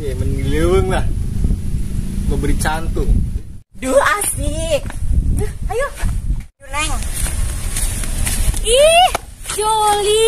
Ya menggileweng lah. Memberi cantung. Duh asik. Duh, ayo. Yuk, Neng. Ih, Joli.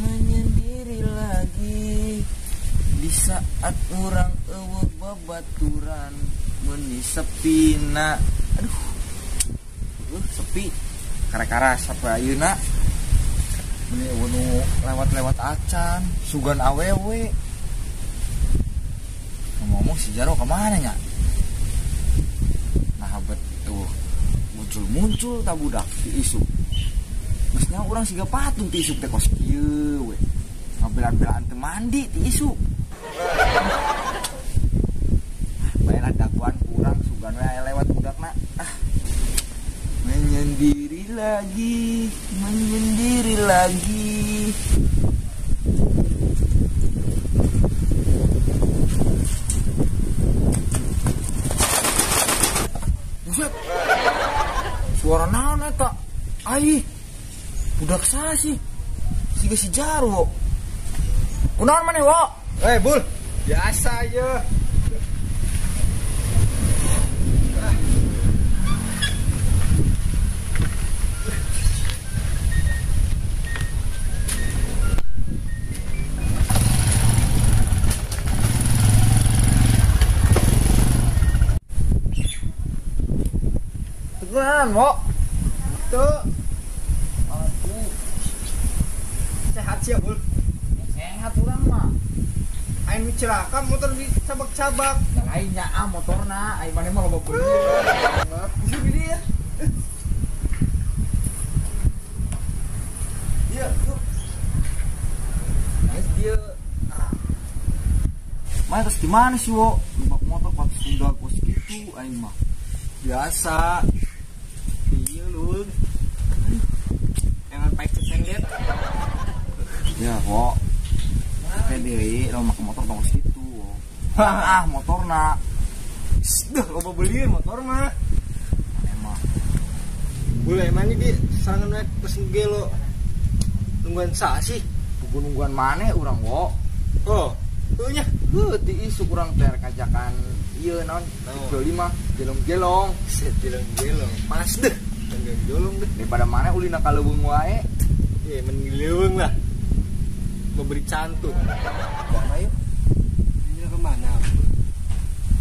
Menyendiri lagi di saat orang eueuh babaturan meni sepina. Aduh, sepi kara-kara sampai ayeuna meni nu lewat-lewat acan sugan awewe. Ngomong si Jaro kemana nya? Nah betul muncul tak budak di isu. Geusnya urang siga patung ti isuk teh kos kieu we. Ngabelan-belaan teu mandi ti isuk. Bae daguan kurang sugan we lewat budakna. Menyendiri lagi. Buset. Suara naon eta? Ai. Budak sasi siga si Jaro. Kunaon maneh, Wo? Bul, biasa aja. Teguran, Wo. Tuh. Sehat sih ya, Bul. Sehat urang mah. Aing celaka motor dicabak-cabak. Yang lainnya motorna, ai maneh mah loba beli. Bisa beli ya. Iya, yuk. Nice dia. Mah terus gimana sih, Wo? Numpak motor pas Sunda kos gitu aing mah. Biasa. Iya, Lul. Jangan pakai sendet. Ya, Wo. Deui lo make motor tong situ. Motorna. Dah loba beli motor mah. Emang. Boleh emang ini serangan naik pesen gelo. Nungguan sa sih. Nungguan maneh urang, Wo. Oh, tuh nya. Ti isuk urang teh kajakan ieu naon? Joli mah gelong-gelong. Gelong-gelong. Panas deh. Gelong deh. Daripada maneh ulina ka leuweung wae. Ya menggileweng lah. Memberi cantung. Gak yuk. Ini kemana?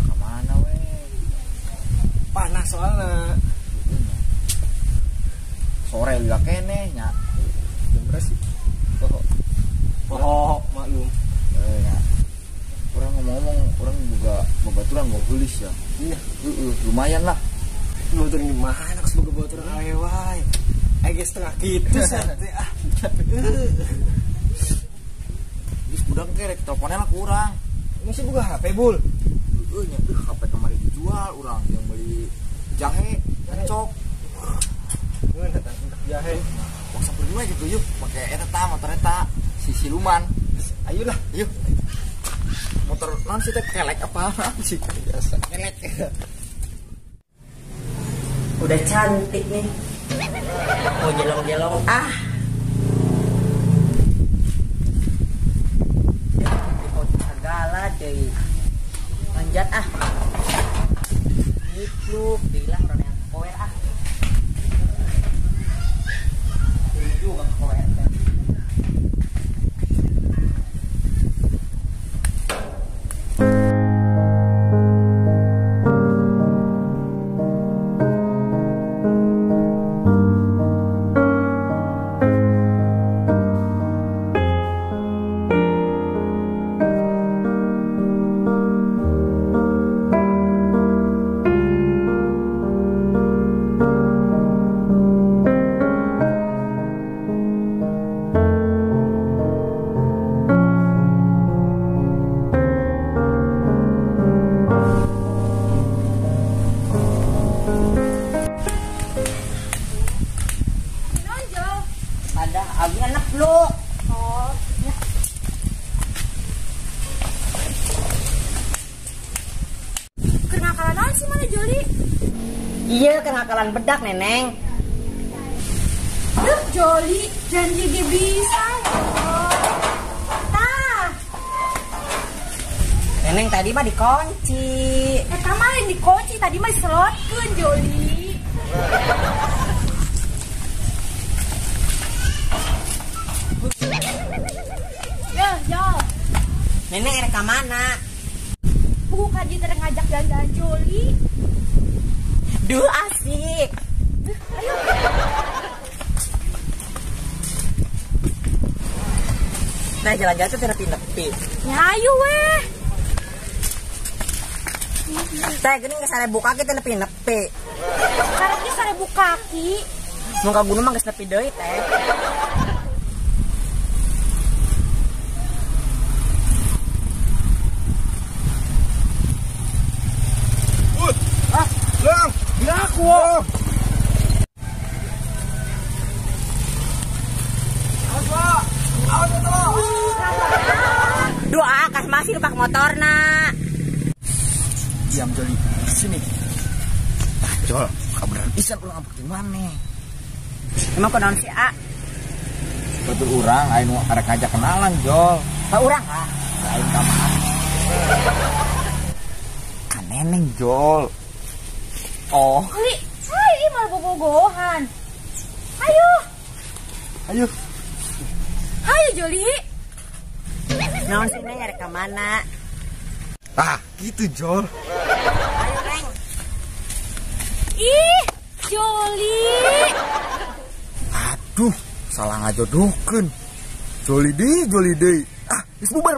Kemana we? Panas soalnya. Sore udah kene nya. Jam berapa sih? Maklum. Ya. Orang ngomong, orang juga babaturan mau tulis ya. Iya. Lumayan lah. Babaturan gimana? Semoga babaturan awe wae. Age setengah gitu sate ah. Udah kerek teleponnya lah kurang. Ini sih buka HP, Bul. Nya HP kemarin dijual orang yang beli jahe, cocok. Ngeun eta jahe. Wah sampai dua gitu yuk, pakai eta motor eta si siluman. Ayolah, yuk. Motor non sih teh kelek apa sih biasa. Kelek. Udah cantik nih. Mau jelong-jelong segala deh. Manjat Nikluk bilang orang yang kowe Ini juga kowe. ada abi anak lu. Oh ya. Kenakalan naon sih mana Joli? Iya, kenakalan bedak neneng. Duh Joli, janji dia bisa. Tah, Neneng tadi mah dikunci. eta mah yang dikunci tadi mah diselotkeun Joli. Yo, Neneng erek ka mana? bukan dia tadi ngajak jalan-jalan Joli. Duh asik. Ayo, Nah jalan-jalan tuh nepi-nepi. ya ayo weh. Teh geuning geus sarebu kaki teh nepi-nepi. Sekarang dia 1000 kaki. Mun ka gunung mah geus nepi deui teh. Lang, gila aku. Duh kas masih numpak motorna. Diam Joli, sini. Ah, Jol, kabaran pisan ulang apa gimana? Emang kunaon si A? Betul urang, ayo arek ngajak kenalan Jol. Ka urang ka? Lain ka mana? Kan neneng Jol. Oh, Joli, ayo malah bobogohan. Ayo, ayo. ayo Joli. Naon sih neng erek ka mana? Ah, gitu Jol. Ayo neng. Ih, Joli. Aduh, salah ngajodohkeun. Joli deui. Ah, geus bubar.